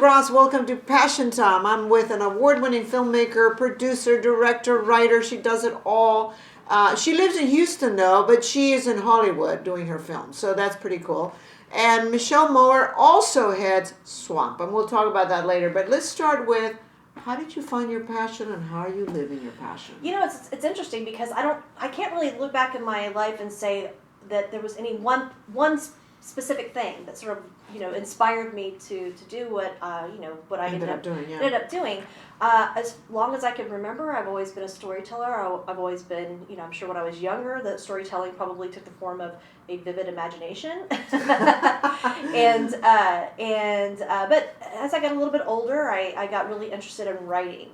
Gras. Welcome to Passion Time. I'm with an award-winning filmmaker, producer, director, writer. She does it all. She lives in Houston, though, but she is in Hollywood doing her film, so that's pretty cool. And Michelle Mower also heads Swamp, and we'll talk about that later. But let's start with, how did you find your passion, and how are you living your passion? You know, it's interesting because I can't really look back in my life and say that there was any one specific thing that sort of, you know, inspired me to do what what I ended up doing. As long as I can remember, I've always been a storyteller. I've always been, you know, I'm sure when I was younger, that storytelling probably took the form of a vivid imagination. But as I got a little bit older, I got really interested in writing.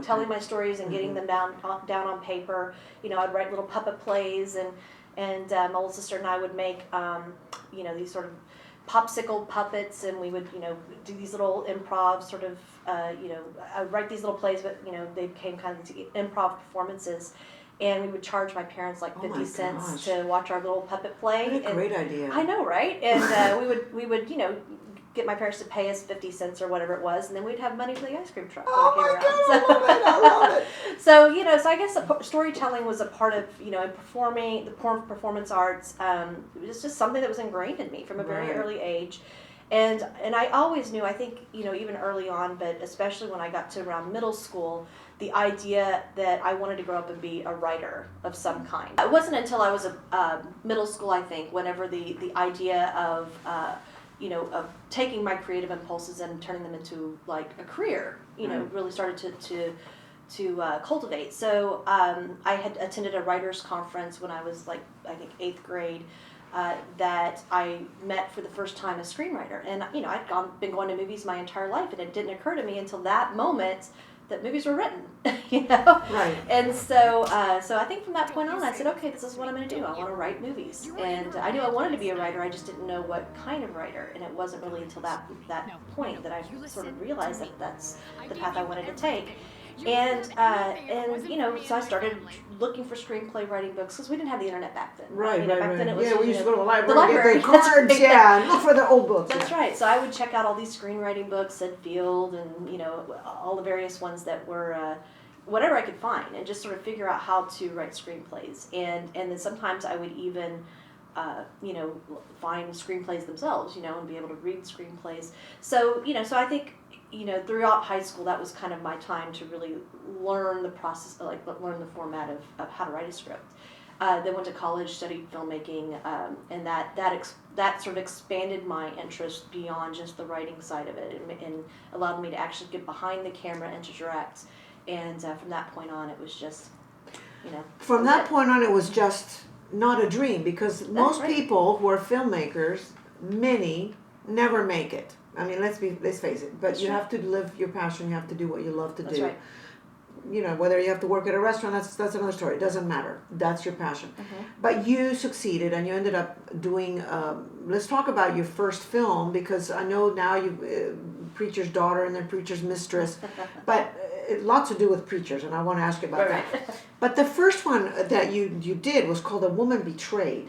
Telling my stories and getting them down on paper. You know, I'd write little puppet plays, and my older sister and I would make these sort of popsicle puppets, and we would, do these little improv sort of, I would write these little plays, but, they became kind of improv performances, and we would charge my parents like 50 cents to watch our little puppet play. What a great idea. I know, right? And we would, get my parents to pay us 50 cents or whatever it was, and then we'd have money for the ice cream truck. Oh my God, I love it. So, so I guess storytelling was a part of, performing, the performance arts. It was just something that was ingrained in me from a very early age. And I always knew, I think, even early on, but especially when I got to around middle school, the idea that I wanted to grow up and be a writer of some kind. It wasn't until I was middle school, I think, whenever the idea of taking my creative impulses and turning them into like a career, really started to cultivate. So I had attended a writers conference when I was like, I think 8th grade, that I met for the first time a screenwriter. And, I'd been going to movies my entire life, and it didn't occur to me until that moment that movies were written, Right. And so I think from that point on, I said, okay, this is what I'm going to do. I want to write movies. And I knew I wanted to be a writer. I just didn't know what kind of writer. And it wasn't really until that point that I sort of realized that that's the path I wanted to take. And so I started looking for screenplay writing books, because we didn't have the internet back then. Right. Back then it was, we used to go to the library, get the cards, and look for the old books. That's right. So I would check out all these screenwriting books at Field, and all the various ones that were whatever I could find, and just sort of figure out how to write screenplays. And then sometimes I would even find screenplays themselves, and be able to read screenplays. So so I think, throughout high school, that was kind of my time to really learn the process, learn the format of how to write a script. Then went to college, studied filmmaking, and that sort of expanded my interest beyond just the writing side of it, and allowed me to actually get behind the camera and to direct. And from that point on, it was just, From that point on, it was just not a dream, because most people who are filmmakers, many never make it. I mean, let's face it. But you have to live your passion. You have to do what you love to do. Right. Whether you have to work at a restaurant, that's another story. It doesn't matter. That's your passion. Mm-hmm. But you succeeded, and you ended up doing. Let's talk about your first film, because I know now you, Preacher's Daughter, and then Preachers Mistress, but lots to do with preachers, and I want to ask you about that. But the first one that you did was called A Woman Betrayed.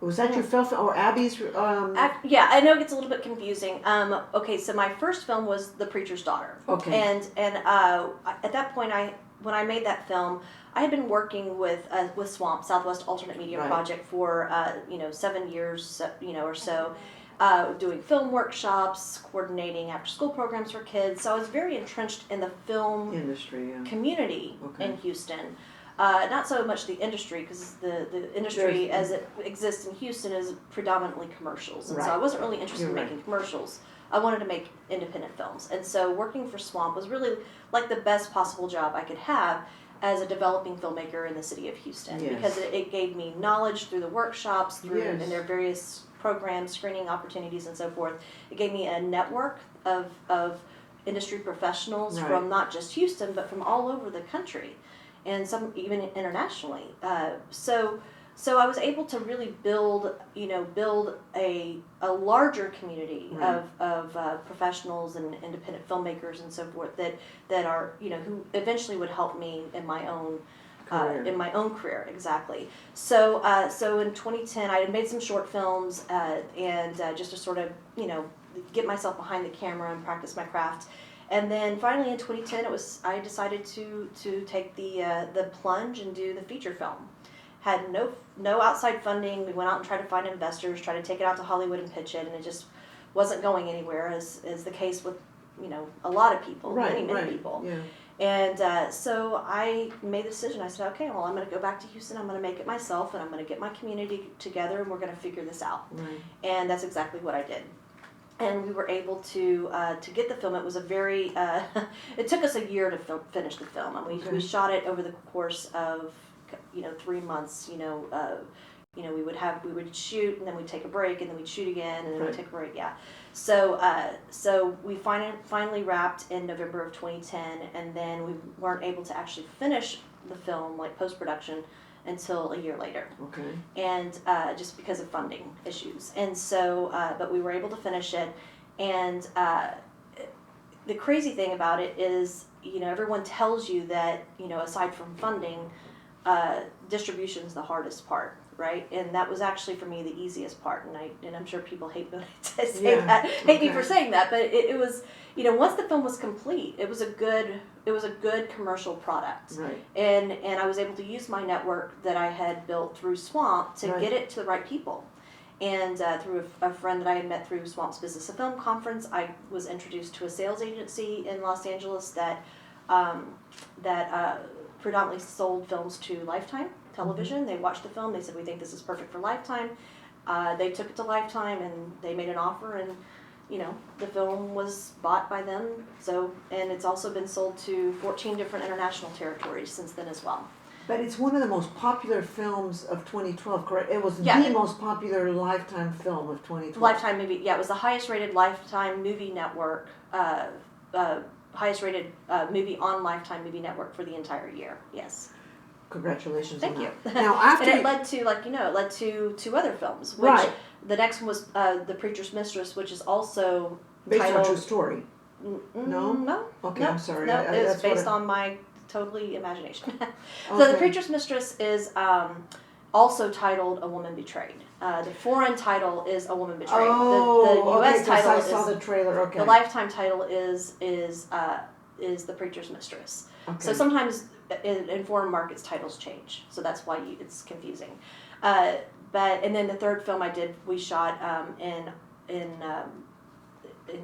Was that your film, or Abby's? Yeah, I know it gets a little bit confusing. Okay, so my first film was The Preacher's Daughter. Okay. And at that point, when I made that film, I had been working with Swamp, Southwest Alternate Media Project, for 7 years, or so, doing film workshops, coordinating after-school programs for kids. So I was very entrenched in the film industry community in Houston. Not so much the industry, because the industry as it exists in Houston is predominantly commercials. And so I wasn't really interested in making commercials. I wanted to make independent films. And so working for Swamp was really like the best possible job I could have as a developing filmmaker in the city of Houston. Because it gave me knowledge through the workshops, through and their various programs, screening opportunities, and so forth. It gave me a network of industry professionals from not just Houston, but from all over the country, and some even internationally. So I was able to really build a larger community of professionals and independent filmmakers and so forth that are who eventually would help me in my own career. Exactly. So in 2010 I had made some short films and just to sort of get myself behind the camera and practice my craft. And then finally in 2010, I decided to take the plunge and do the feature film. Had no outside funding. We went out and tried to find investors, tried to take it out to Hollywood and pitch it, and it just wasn't going anywhere, as the case with a lot of people, many people. Yeah. And so I made the decision. I said, okay, well, I'm going to go back to Houston. I'm going to make it myself, and I'm going to get my community together, and we're going to figure this out. Right. And that's exactly what I did. And we were able to get the film. It was a very it took us a year to finish the film, and we shot it over the course of 3 months. We would shoot, and then we'd take a break, and then we'd shoot again, and then we'd take a break. Yeah. So we finally wrapped in November of 2010, and then we weren't able to actually finish the film, like post-production, until a year later. Okay. And just because of funding issues. And so, but we were able to finish it. And the crazy thing about it is, everyone tells you that, aside from funding, distribution is the hardest part, right? And that was actually for me the easiest part. And I'm sure people hate me when I say that, hate me for saying that, but it was, once the film was complete, it was a good commercial product. Right. And I was able to use my network that I had built through Swamp to get it to the right people. And through a friend that I had met through Swamp's Business of Film conference, I was introduced to a sales agency in Los Angeles that predominantly sold films to Lifetime Television. Mm-hmm. They watched the film. They said, we think this is perfect for Lifetime. They took it to Lifetime, and they made an offer, and the film was bought by them. So, and it's also been sold to 14 different international territories since then as well. But it's one of the most popular films of 2012, correct? It was the most popular Lifetime film of 2012. Lifetime movie, it was the highest rated Lifetime movie network, highest rated movie on Lifetime Movie Network for the entire year. Yes. Congratulations. Thank on you. That. Now, after and it led to two other films. Which the next one was The Preachers Mistress, which is also based titled, on true story. No. No. Okay, no, I'm sorry. No, it's based on my totally imagination. So The Preacher's Mistress is also titled A Woman Betrayed. The foreign title is A Woman Betrayed. Oh, the US title I saw the trailer. Okay. The Lifetime title is The Preacher's Mistress. Okay. So sometimes in foreign markets titles change, so that's why it's confusing. And then the third film we shot in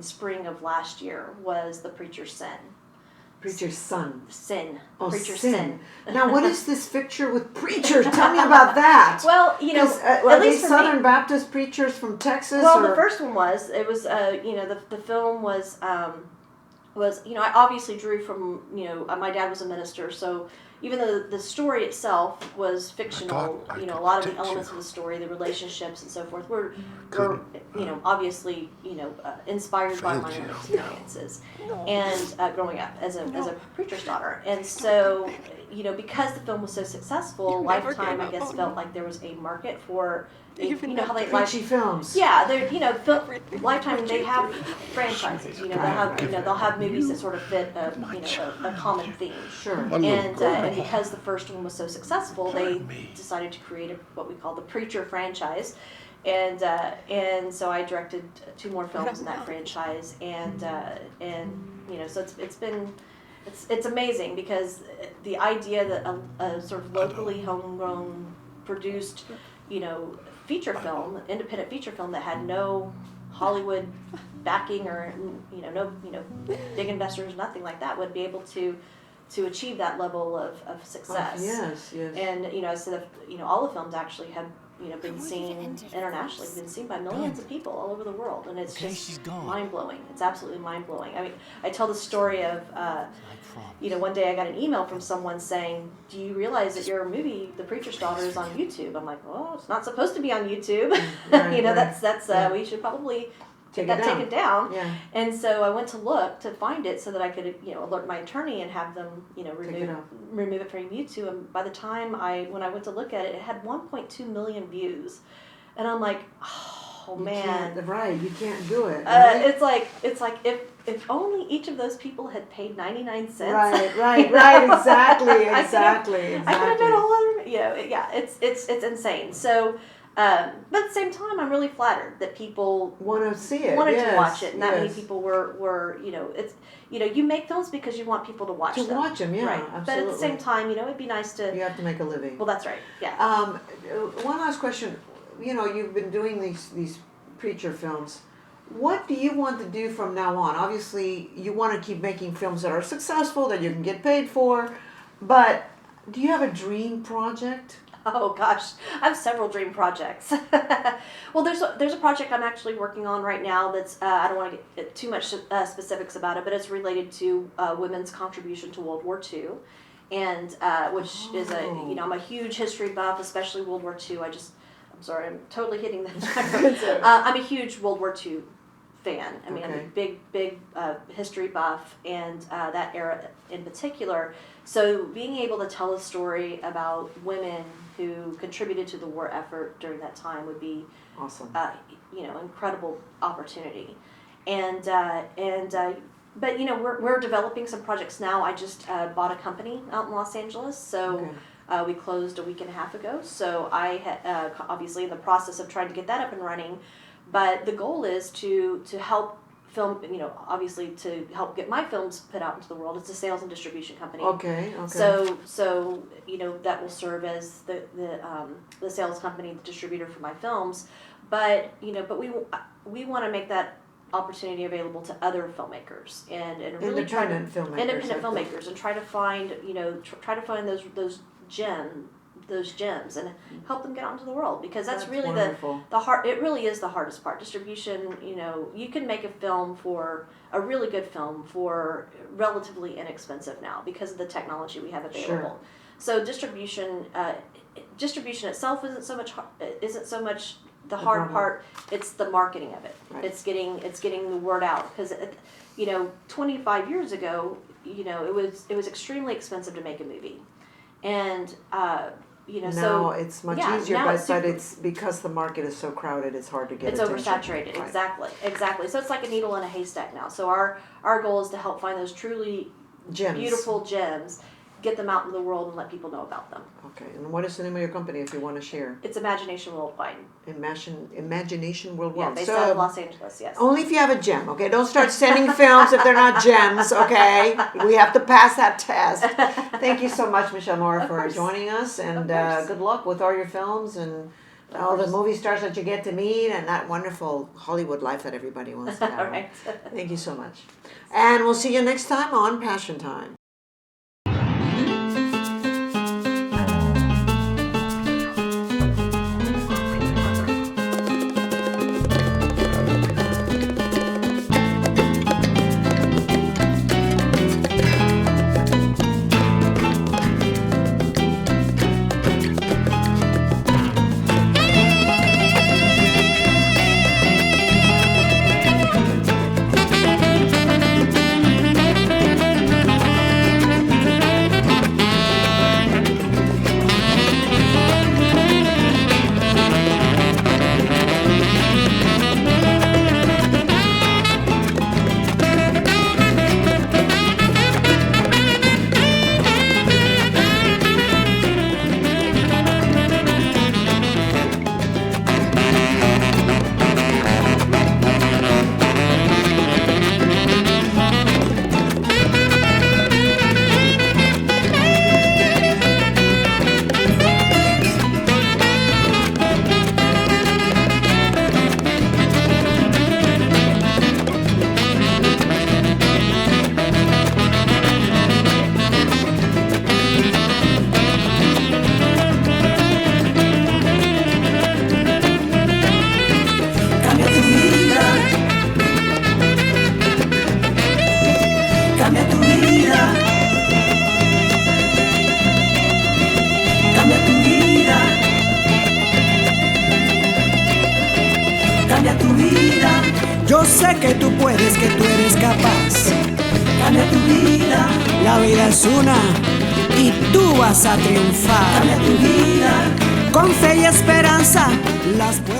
spring of last year was The Preacher's Sin. Preacher's Son. Sin. Oh, Preacher's Sin. Now, what is this picture with preachers? Tell me about that. Well, are they Southern Baptist preachers from Texas? Well, the first one was the film was I obviously drew from my dad was a minister, so even though the story itself was fictional, a lot of the elements of the story, the relationships and so forth, were obviously inspired by my own experiences and growing up as a preacher's daughter. And so because the film was so successful, Lifetime I guess felt like there was a market for how they preachy films. Yeah, they're Lifetime they have franchises. They'll have movies that sort of fit a common theme. Sure. And because the first one was so successful, they decided to create what we call the Preacher franchise, and so I directed 2 more films in that franchise, and so it's amazing because the idea that a sort of locally homegrown produced independent feature film that had no Hollywood backing or no big investors, nothing like that, would be able to achieve that level of success. Oh, yes. And so all the films actually have been seen internationally, been seen by millions of people all over the world, and it's just mind blowing. It's absolutely mind blowing. I mean, I tell the story of one day I got an email from someone saying, "Do you realize that your movie, The Preacher's Daughter, is on YouTube?" I'm like, "Well, it's not supposed to be on YouTube. That's we should probably get that taken down." Yeah. And so I went to look to find it so that I could alert my attorney and have them remove it from YouTube. And by the time when I went to look at it, it had 1.2 million views, and I'm like, oh man, you can't do it. Right? It's like if only each of those people had paid 99 cents. Right, exactly. I could have done a whole other. It's insane. So But at the same time, I'm really flattered that people want to see it, wanted yes, to watch it, and that many yes. people were it's you make films because you want people to watch them. To watch them, yeah, right. absolutely. But at the same time, it'd be nice to. You have to make a living. Well, that's right. Yeah. One last question. You've been doing these preacher films. What do you want to do from now on? Obviously, you want to keep making films that are successful, that you can get paid for, but do you have a dream project? Oh gosh, I have several dream projects. Well, there's a project I'm actually working on right now that's I don't want to get too much specifics about it, but it's related to women's contribution to World War II, and which is I'm a huge history buff, especially World War II. I'm sorry, I'm totally hitting that. I'm a huge World War II fan. I mean, I'm a big history buff, and that era in particular. So being able to tell a story about women who contributed to the war effort during that time would be awesome. Incredible opportunity, but we're developing some projects now. I just bought a company out in Los Angeles, so. We closed a week and a half ago, so I had obviously in the process of trying to get that up and running. But the goal is to help film, obviously to help get my films put out into the world. It's a sales and distribution company. Okay. So that will serve as the sales company, the distributor for my films. But we want to make that opportunity available to other filmmakers and really independent filmmakers and try to find those gems and help them get out into the world, because that's really wonderful. It really is the hardest part. Distribution, you can make a really good film for relatively inexpensive now because of the technology we have available. Sure. So distribution itself isn't so much the hard part. It's the marketing of it. Right. It's getting the word out, because 25 years ago, it was extremely expensive to make a movie. And now it's much easier, but it's because the market is so crowded, it's hard to get it's attention. Oversaturated. Right. Exactly. So it's like a needle in a haystack now. So our goal is to help find those truly beautiful gems, get them out in the world, and let people know about them. Okay. And what is the name of your company, if you want to share? It's Imagination Worldwide. Imagination Worldwide. Yeah, based out of Los Angeles, yes. Only if you have a gem, okay? Don't start sending films if they're not gems, okay? We have to pass that test. Thank you so much, Michelle Mower, for joining us, and good luck with all your films and all the movie stars that you get to meet, and that wonderful Hollywood life that everybody wants to have. All right. Thank you so much. And we'll see you next time on Passion Time. Yo sé que tú puedes, que tú eres capaz. Cambia tu vida. La vida es una y tú vas a triunfar. Cambia tu vida. Con fe y esperanza las puedes